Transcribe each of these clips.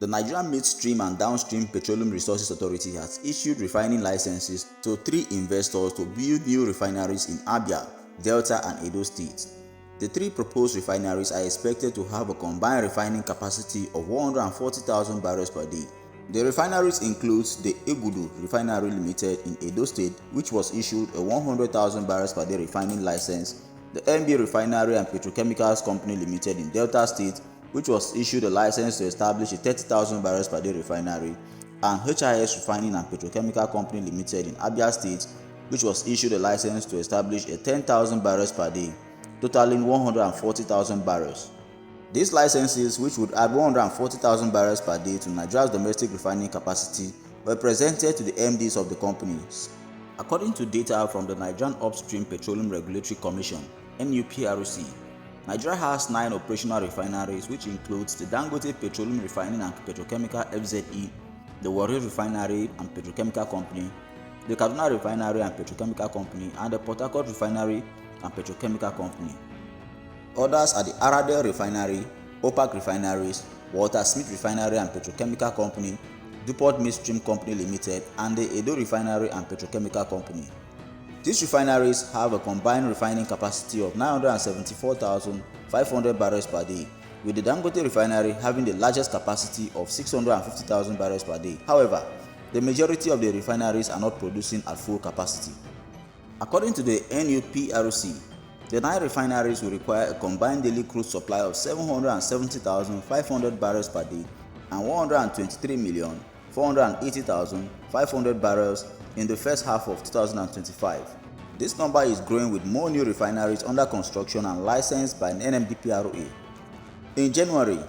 The Nigerian Midstream and Downstream Petroleum Resources Authority has issued refining licenses to 3 investors to build new refineries in Abia, Delta and Edo states. The 3 proposed refineries are expected to have a combined refining capacity of 140,000 barrels per day. The refineries include the Egudu Refinery Limited in Edo State, which was issued a 100,000 barrels per day refining license, the MB Refinery and Petrochemicals Company Limited in Delta State, which was issued a license to establish a 30,000 barrels per day refinery, and HIS Refining and Petrochemical Company Limited in Abia State, which was issued a license to establish a 10,000 barrels per day, totaling 140,000 barrels. These licenses, which would add 140,000 barrels per day to Nigeria's domestic refining capacity, were presented to the MDs of the companies. According to data from the Nigerian Upstream Petroleum Regulatory Commission (NUPRC), Nigeria has 9 operational refineries, which includes the Dangote Petroleum Refining and Petrochemical (FZE), the Warri Refinery and Petrochemical Company, the Kaduna Refinery and Petrochemical Company, and the Port Harcourt Refinery and Petrochemical Company. Others are the Aradel Refinery, OPAC Refineries, Walter Smith Refinery and Petrochemical Company, DuPont Midstream Company Limited, and the Edo Refinery and Petrochemical Company. These refineries have a combined refining capacity of 974,500 barrels per day, with the Dangote Refinery having the largest capacity of 650,000 barrels per day. However, the majority of the refineries are not producing at full capacity. According to the NUPRC, the 9 refineries will require a combined daily crude supply of 770,500 barrels per day and 123,480,500 barrels in the first half of 2025. This number is growing with more new refineries under construction and licensed by NMDPRA. In January,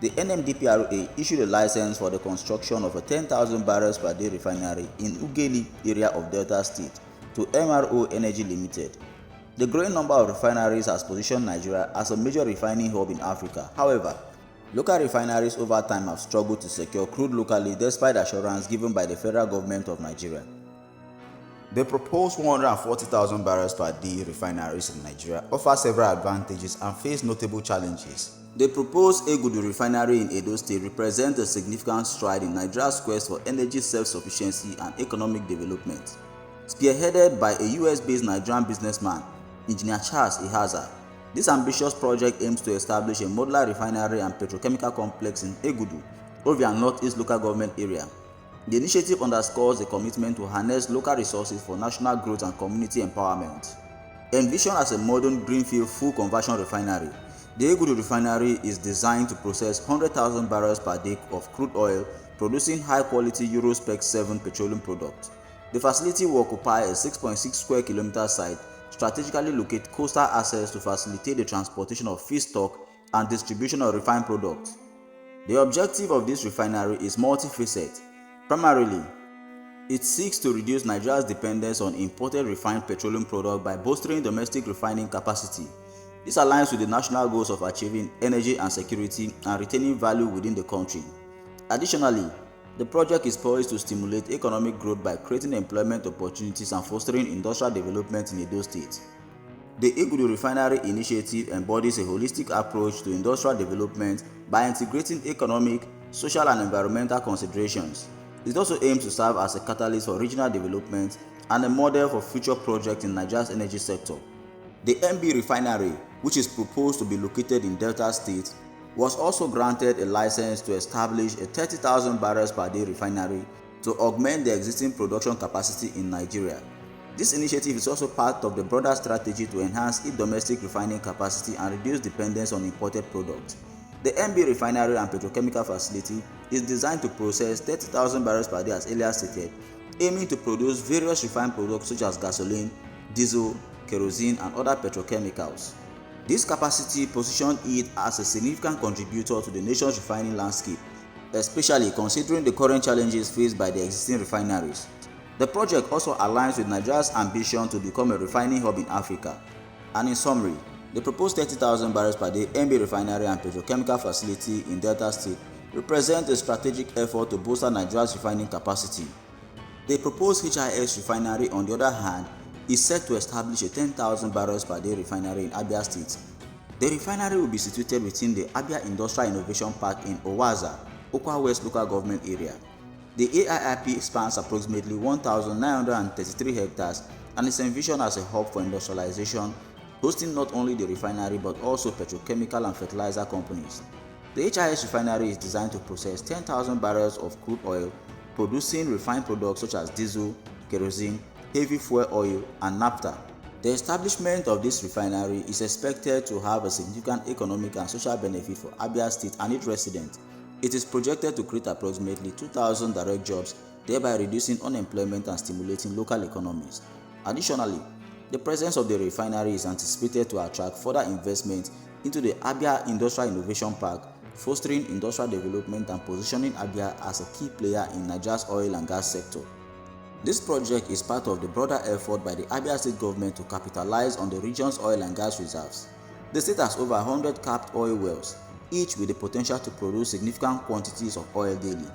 the NMDPRA issued a license for the construction of a 10,000 barrels per day refinery in Ugeli area of Delta State to MRO Energy Limited. The growing number of refineries has positioned Nigeria as a major refining hub in Africa. However, local refineries over time have struggled to secure crude locally despite assurance given by the federal government of Nigeria. The proposed 140,000 barrels per day refineries in Nigeria offer several advantages and face notable challenges. The proposed Egudu Refinery in Edo State represents a significant stride in Nigeria's quest for energy self-sufficiency and economic development. Spearheaded by a US-based Nigerian businessman, Engineer Charles Ihaza, this ambitious project aims to establish a modular refinery and petrochemical complex in Egudu, Abia Northeast Local Government Area. The initiative underscores the commitment to harness local resources for national growth and community empowerment. Envisioned as a modern greenfield full conversion refinery, the Egudu Refinery is designed to process 100,000 barrels per day of crude oil, producing high-quality Euro Spec 7 petroleum products. The facility will occupy a 6.6 square kilometer site, strategically locate coastal assets to facilitate the transportation of feedstock and distribution of refined products. The objective of this refinery is multifaceted. Primarily, it seeks to reduce Nigeria's dependence on imported refined petroleum products by bolstering domestic refining capacity. This aligns with the national goals of achieving energy and security and retaining value within the country. Additionally, the project is poised to stimulate economic growth by creating employment opportunities and fostering industrial development in Edo State. The Egudu Refinery initiative embodies a holistic approach to industrial development by integrating economic, social and environmental considerations. It also aims to serve as a catalyst for regional development and a model for future projects in Nigeria's energy sector. The MB Refinery, which is proposed to be located in Delta State, was also granted a license to establish a 30,000 barrels per day refinery to augment the existing production capacity in Nigeria. This initiative is also part of the broader strategy to enhance its domestic refining capacity and reduce dependence on imported products. The MB Refinery and Petrochemical Facility is designed to process 30,000 barrels per day as earlier stated, aiming to produce various refined products such as gasoline, diesel, kerosene and other petrochemicals. This capacity positions it as a significant contributor to the nation's refining landscape, especially considering the current challenges faced by the existing refineries. The project also aligns with Nigeria's ambition to become a refining hub in Africa. And in summary, the proposed 30,000 barrels per day MB Refinery and Petrochemical Facility in Delta State represent a strategic effort to bolster Nigeria's refining capacity. The proposed HIS Refinery, on the other hand, is set to establish a 10,000 barrels per day refinery in Abia State. The refinery will be situated within the Abia Industrial Innovation Park in Owaza, Okwa West Local Government Area. The AIIP spans approximately 1,933 hectares and is envisioned as a hub for industrialization, hosting not only the refinery but also petrochemical and fertilizer companies. The HIS refinery is designed to process 10,000 barrels of crude oil, producing refined products such as diesel, kerosene, heavy fuel oil, and naphtha. The establishment of this refinery is expected to have a significant economic and social benefit for Abia State and its residents. It is projected to create approximately 2,000 direct jobs, thereby reducing unemployment and stimulating local economies. Additionally, the presence of the refinery is anticipated to attract further investment into the Abia Industrial Innovation Park, fostering industrial development and positioning Abia as a key player in Nigeria's oil and gas sector. This project is part of the broader effort by the Abia State government to capitalize on the region's oil and gas reserves. The state has over 100 capped oil wells, each with the potential to produce significant quantities of oil daily.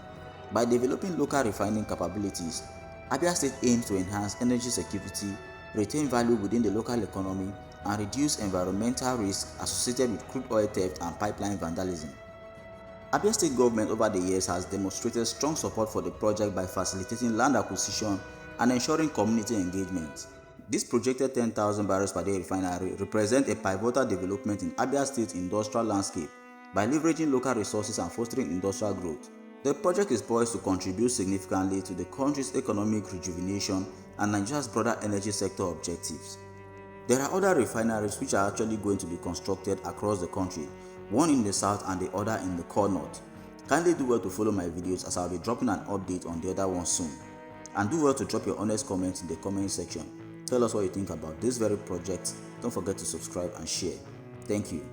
By developing local refining capabilities, Abia State aims to enhance energy security, retain value within the local economy, and reduce environmental risks associated with crude oil theft and pipeline vandalism. Abia State government over the years has demonstrated strong support for the project by facilitating land acquisition and ensuring community engagement. This projected 10,000 barrels per day refinery represents a pivotal development in Abia State's industrial landscape by leveraging local resources and fostering industrial growth. The project is poised to contribute significantly to the country's economic rejuvenation and Nigeria's broader energy sector objectives. There are other refineries which are actually going to be constructed across the country, one in the south and the other in the core north. Kindly do well to follow my videos as I'll be dropping an update on the other one soon. And do well to drop your honest comments in the comment section. Tell us what you think about this very project. Don't forget to subscribe and share. Thank you.